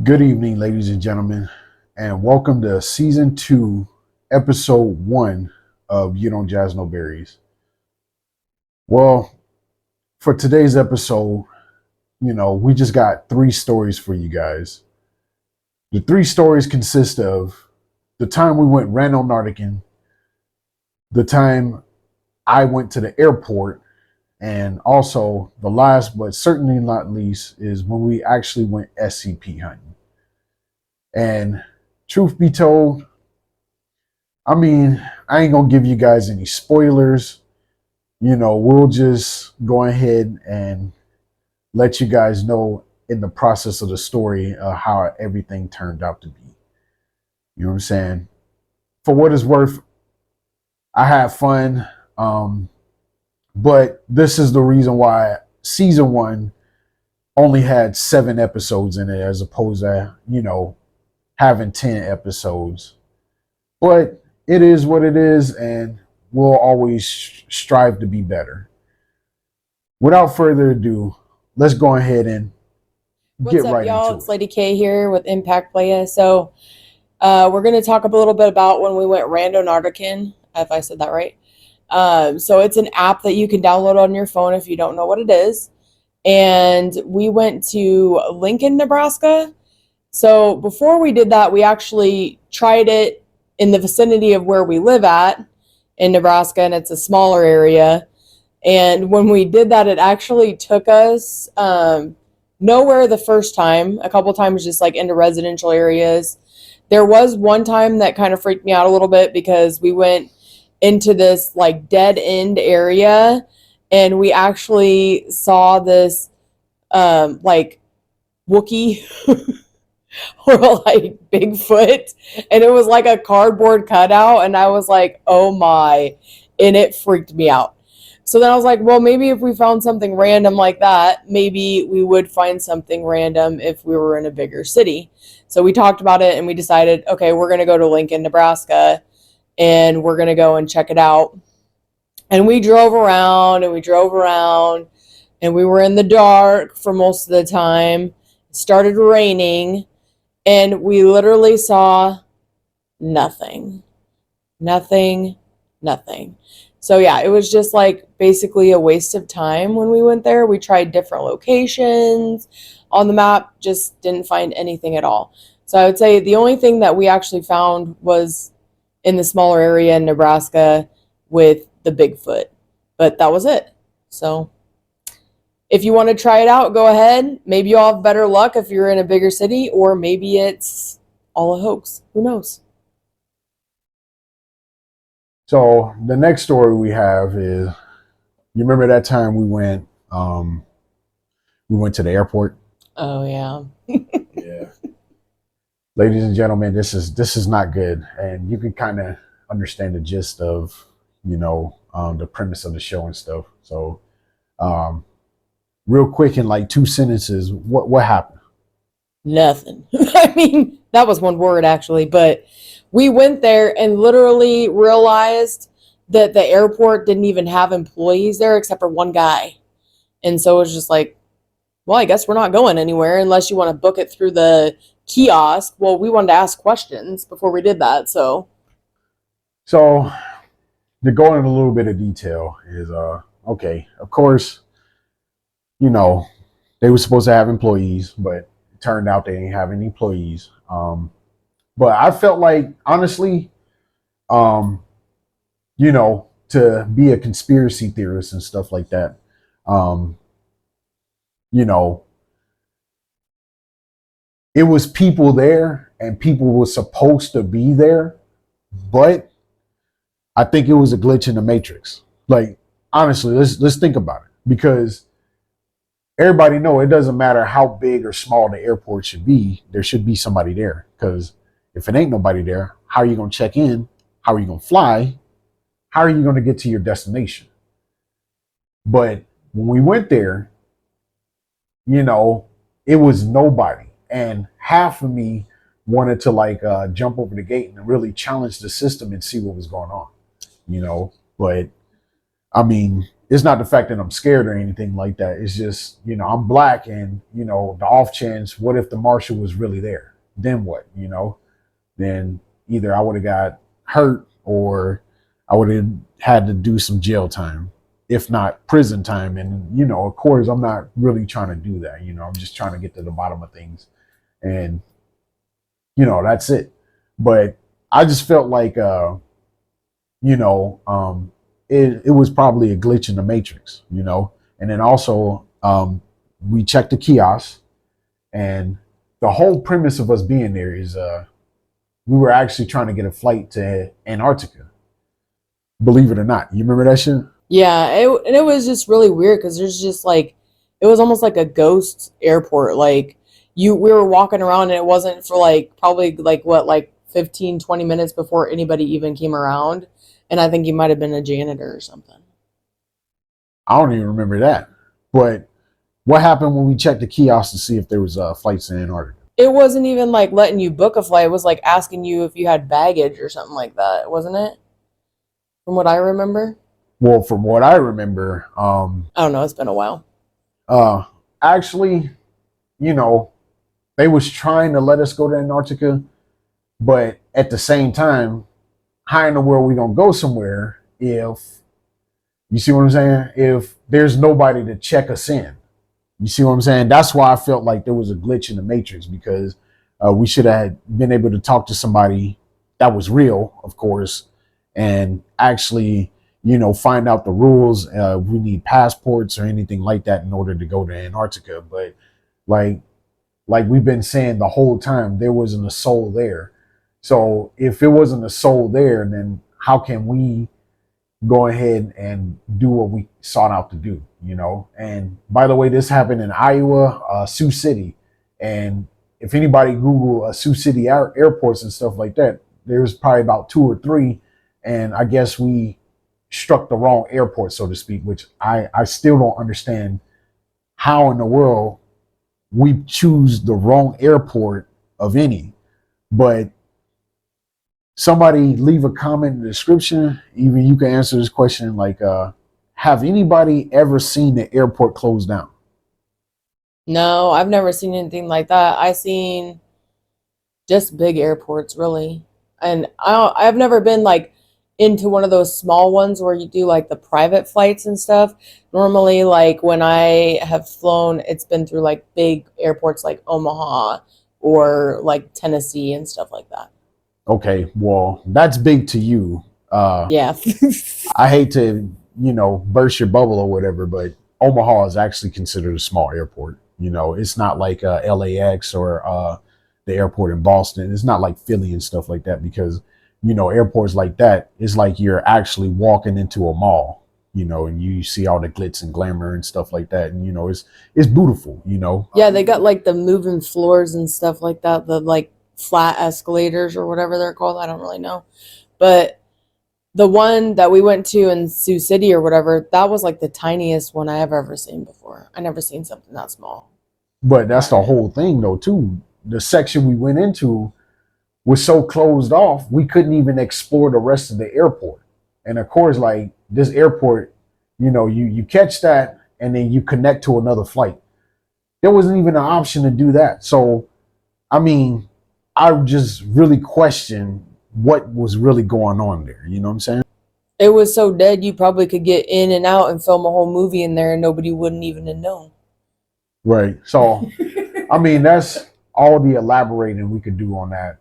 Good evening, ladies and gentlemen, and welcome to season 2, episode 1 of You Don't Jazz No Berries. Well, for today's episode, we just got 3 stories for you guys. The 3 stories consist of the time we went random Nardican, the time I went to the airport, and also the last but certainly not least is when we actually went SCP hunting. And truth be told, I ain't gonna give you guys any spoilers. We'll just go ahead and let you guys know in the process of the story how everything turned out to be. You know what I'm saying? For what it's worth, I had fun. But this is the reason why season 1 only had 7 episodes in it as opposed to, having 10 episodes. But it is what it is, and we'll always strive to be better. Without further ado, let's go ahead and What's get up, right y'all? into It's it. Lady K here with Impact Playa. So we're going to talk a little bit about when we went Rando Nardican, if I said that right. So it's an app that you can download on your phone if you don't know what it is. And we went to Lincoln, Nebraska. So before we did that, we actually tried it in the vicinity of where we live at in Nebraska, and it's a smaller area. And when we did that, it actually took us nowhere the first time. A couple times just like into residential areas. There was one time that kind of freaked me out a little bit because we went into this like dead end area, and we actually saw this like Wookiee or like Bigfoot, and it was like a cardboard cutout, and I was like, oh my, and it freaked me out. So then I was like, well, maybe if we found something random like that, maybe we would find something random if we were in a bigger city. So we talked about it and we decided, okay, we're going to go to Lincoln, Nebraska, and we're going to go and check it out. And we drove around and we drove around, and we were in the dark for most of the time. It started raining, and we literally saw nothing. Nothing, nothing. So yeah, it was just like basically a waste of time when we went there. We tried different locations on the map, just didn't find anything at all. So I would say the only thing that we actually found was in the smaller area in Nebraska with the Bigfoot, but that was it. So if you want to try it out, go ahead. Maybe you'll have better luck if you're in a bigger city, or maybe it's all a hoax. Who knows? So the next story we have is, you remember that time we went to the airport? Oh yeah. Yeah. Ladies and gentlemen, this is not good, and you can kind of understand the gist of the premise of the show and stuff. So real quick, in like 2 sentences, what happened? Nothing. I mean, that was one word actually, but we went there and literally realized that the airport didn't even have employees there except for one guy. And so it was just like, well, I guess we're not going anywhere unless you want to book it through the kiosk. Well, we wanted to ask questions before we did that, so So to go into a little bit of detail is okay, of course, they were supposed to have employees, but it turned out they didn't have any employees. But I felt like, honestly, um, to be a conspiracy theorist and stuff like that, um, you know, it was people there and people were supposed to be there, but I think it was a glitch in the matrix. Like, honestly, let's think about it, because everybody know it doesn't matter how big or small the airport should be, there should be somebody there. Because if it ain't nobody there, how are you gonna check in? How are you gonna fly? How are you gonna get to your destination? But when we went there, it was nobody, and half of me wanted to like jump over the gate and really challenge the system and see what was going on. But I mean, it's not the fact that I'm scared or anything like that. It's just, I'm black, and, the off chance, what if the marshal was really there? Then what, Then either I would have got hurt, or I would have had to do some jail time, if not prison time. And, of course, I'm not really trying to do that. I'm just trying to get to the bottom of things. And, that's it. But I just felt like, you know, it was probably a glitch in the matrix, And then also, we checked the kiosk, and the whole premise of us being there is we were actually trying to get a flight to Antarctica. Believe it or not, you remember that shit? Yeah, and it was just really weird because there's just like it was almost like a ghost airport. Like we were walking around and it wasn't for like probably like what like 15, 20 minutes before anybody even came around. And I think you might have been a janitor or something. I don't even remember that. But what happened when we checked the kiosk to see if there was flights to Antarctica? It wasn't even like letting you book a flight. It was like asking you if you had baggage or something like that, wasn't it? From what I remember. Well, from what I remember, I don't know, it's been a while. uh, actually, you know, they was trying to let us go to Antarctica, but at the same time, how in the world we gonna go somewhere if you see what I'm saying? If there's nobody to check us in, you see what I'm saying? That's why I felt like there was a glitch in the matrix, because we should have been able to talk to somebody that was real, of course, and actually, find out the rules. We need passports or anything like that in order to go to Antarctica. But like we've been saying the whole time, there wasn't a soul there. So if it wasn't a soul there, then how can we go ahead and do what we sought out to do? And by the way, this happened in Iowa, Sioux City. And if anybody Google Sioux City airports and stuff like that, there's probably about two or three. And I guess we struck the wrong airport, so to speak, which I still don't understand how in the world we choose the wrong airport of any. But somebody leave a comment in the description. Even you can answer this question like, have anybody ever seen the airport close down? No, I've never seen anything like that. I seen just big airports, really. And I've never been like into one of those small ones where you do like the private flights and stuff. Normally, like when I have flown, it's been through like big airports like Omaha or like Tennessee and stuff like that. Okay, well, that's big to you. Yeah. I hate to, burst your bubble or whatever, but Omaha is actually considered a small airport. It's not like LAX or the airport in Boston. It's not like Philly and stuff like that, because, airports like that, it's like you're actually walking into a mall, and you see all the glitz and glamour and stuff like that. And, it's beautiful. Yeah, they got like the moving floors and stuff like that, the like flat escalators or whatever they're called. I don't really know. But the one that we went to in Sioux City or whatever, that was like the tiniest one I have ever seen before. I never seen something that small. But that's the whole thing, though, too. The section we went into was so closed off, we couldn't even explore the rest of the airport. And of course, like this airport, you catch that and then you connect to another flight. There wasn't even an option to do that. So, I mean, I just really question what was really going on there. You know what I'm saying? It was so dead you probably could get in and out and film a whole movie in there and nobody wouldn't even have known. Right. So, I mean, that's all the elaborating we could do on that.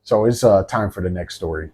So it's time for the next story.